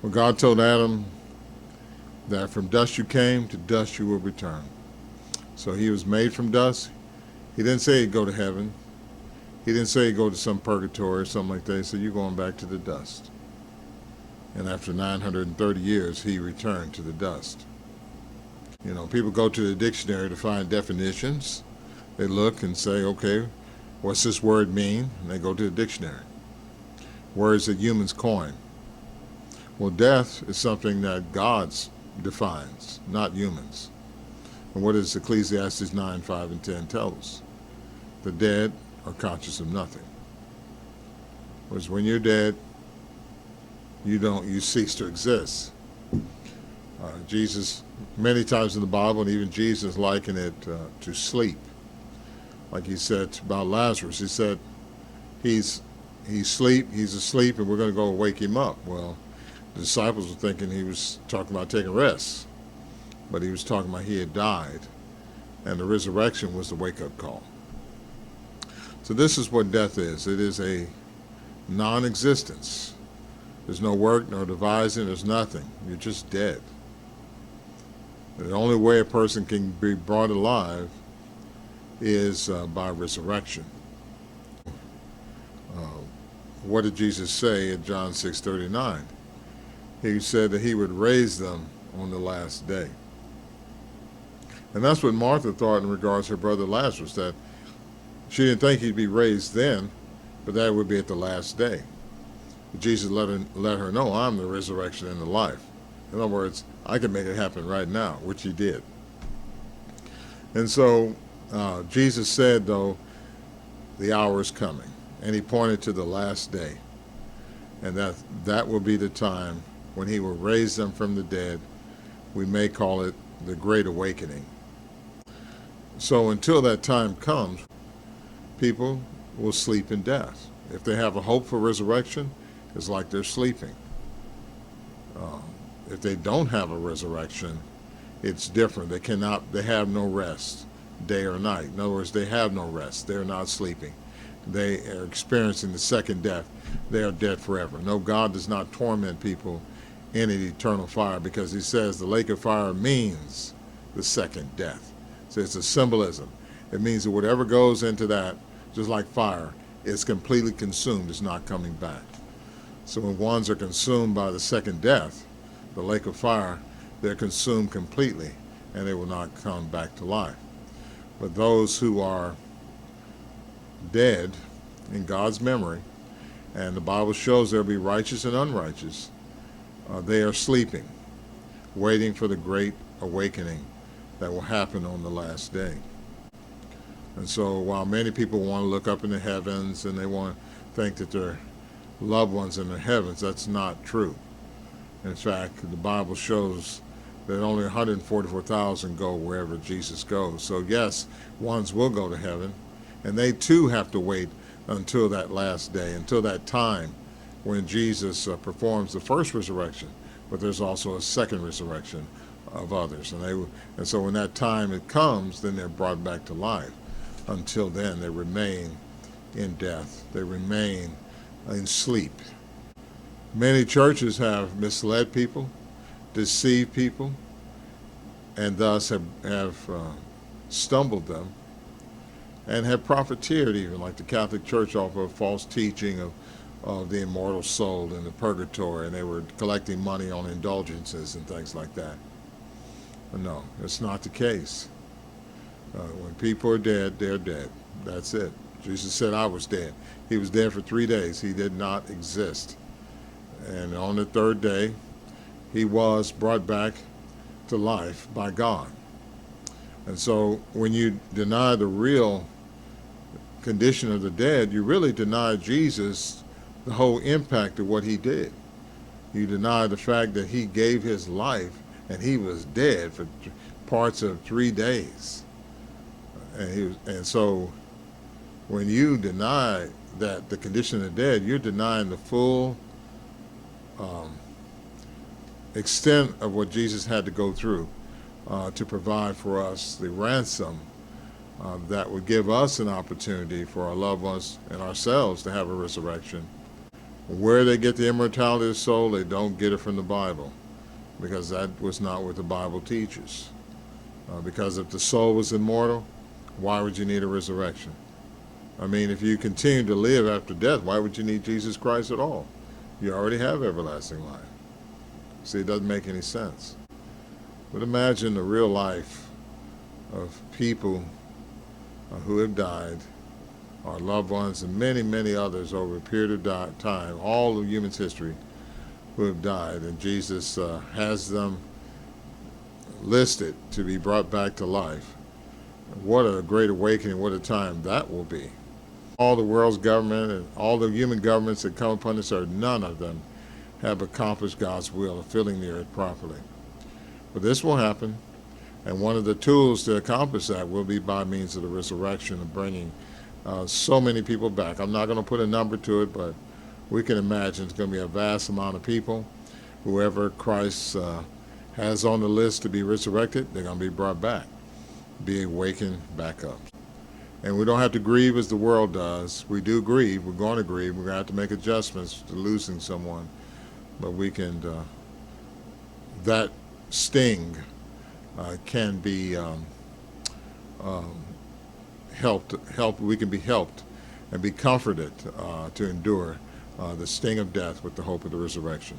When God told Adam that from dust you came, to dust you will return. So he was made from dust. He didn't say he'd go to heaven. He didn't say he'd go to some purgatory or something like that. He said, you're going back to the dust. And after 930 years, he returned to the dust. You know, people go to the dictionary to find definitions. They look and say, okay, what's this word mean? And they go to the dictionary. Words that humans coin. Well, death is something that God defines, not humans. And what does Ecclesiastes 9, 5, and 10 tell us? The dead are conscious of nothing. Whereas when you're dead, you cease to exist. Jesus, many times in the Bible, and even Jesus likened it to sleep. Like he said about Lazarus, he said, he's asleep, and we're going to go wake him up. Well, the disciples were thinking he was talking about taking rest, but he was talking about he had died, and the resurrection was the wake-up call. So this is what death is. It is a non-existence. There's no work, no devising, there's nothing. You're just dead. The only way a person can be brought alive is by resurrection. What did Jesus say in John 6:39? He said that he would raise them on the last day. And that's what Martha thought in regards to her brother Lazarus, that she didn't think he'd be raised then, but that would be at the last day. But Jesus let her know, I'm the resurrection and the life. In other words, I can make it happen right now, which he did. And so Jesus said, though, the hour is coming. And he pointed to the last day. And that will be the time when he will raise them from the dead. We may call it the Great Awakening. So until that time comes, people will sleep in death. If they have a hope for resurrection, it's like they're sleeping. If they don't have a resurrection, it's different. They have no rest, day or night. In other words, they have no rest. They're not sleeping. They are experiencing the second death. They are dead forever. No, God does not torment people in an eternal fire, because he says the lake of fire means the second death. So it's a symbolism. It means that whatever goes into that, just like fire, is completely consumed. It's not coming back. So when ones are consumed by the second death, the lake of fire, they're consumed completely, and they will not come back to life. But those who are dead in God's memory, and the Bible shows there'll be righteous and unrighteous, they are sleeping, waiting for the great awakening that will happen on the last day. And so while many people want to look up in the heavens and they want to think that their loved ones in the heavens, that's not true. In fact, the Bible shows that only 144,000 go wherever Jesus goes. So yes, ones will go to heaven, and they too have to wait until that last day, until that time when Jesus performs the first resurrection. But there's also a second resurrection of others. And so when that time it comes, then they're brought back to life. Until then, they remain in death. They remain in sleep. Many churches have misled people, deceived people, and thus have stumbled them, and have profiteered even, like the Catholic Church, off of false teaching of the immortal soul and the purgatory, and they were collecting money on indulgences and things like that. But no, it's not the case. When people are dead, they're dead. That's it. Jesus said, I was dead. He was dead for 3 days. He did not exist. And on the third day, he was brought back to life by God. And so when you deny the real condition of the dead, you really deny Jesus the whole impact of what he did. You deny the fact that he gave his life and he was dead for parts of 3 days. And so when you deny that the condition of the dead, you're denying the full extent of what Jesus had to go through to provide for us the ransom that would give us an opportunity for our loved ones and ourselves to have a resurrection Where they get the immortality of the soul, they don't get it from the Bible, because that was not what the Bible teaches. Because if the soul was immortal, why would you need a resurrection? I mean, if you continue to live after death, why would you need Jesus Christ at all? You already have everlasting life. See, it doesn't make any sense. But imagine the real life of people who have died, our loved ones, and many, many others over a period of time, all of human history, who have died, and Jesus has them listed to be brought back to life. What a great awakening, what a time that will be. All the world's government and all the human governments that come upon this earth, none of them have accomplished God's will of filling the earth properly. But this will happen, and one of the tools to accomplish that will be by means of the resurrection of bringing so many people back. I'm not going to put a number to it, but we can imagine it's going to be a vast amount of people. Whoever Christ has on the list to be resurrected, they're going to be brought back, be awakened back up. And we don't have to grieve as the world does. We do grieve. We're going to grieve. We're going to have to make adjustments to losing someone. But we can, that sting can be helped. We can be helped and be comforted to endure the sting of death with the hope of the resurrection.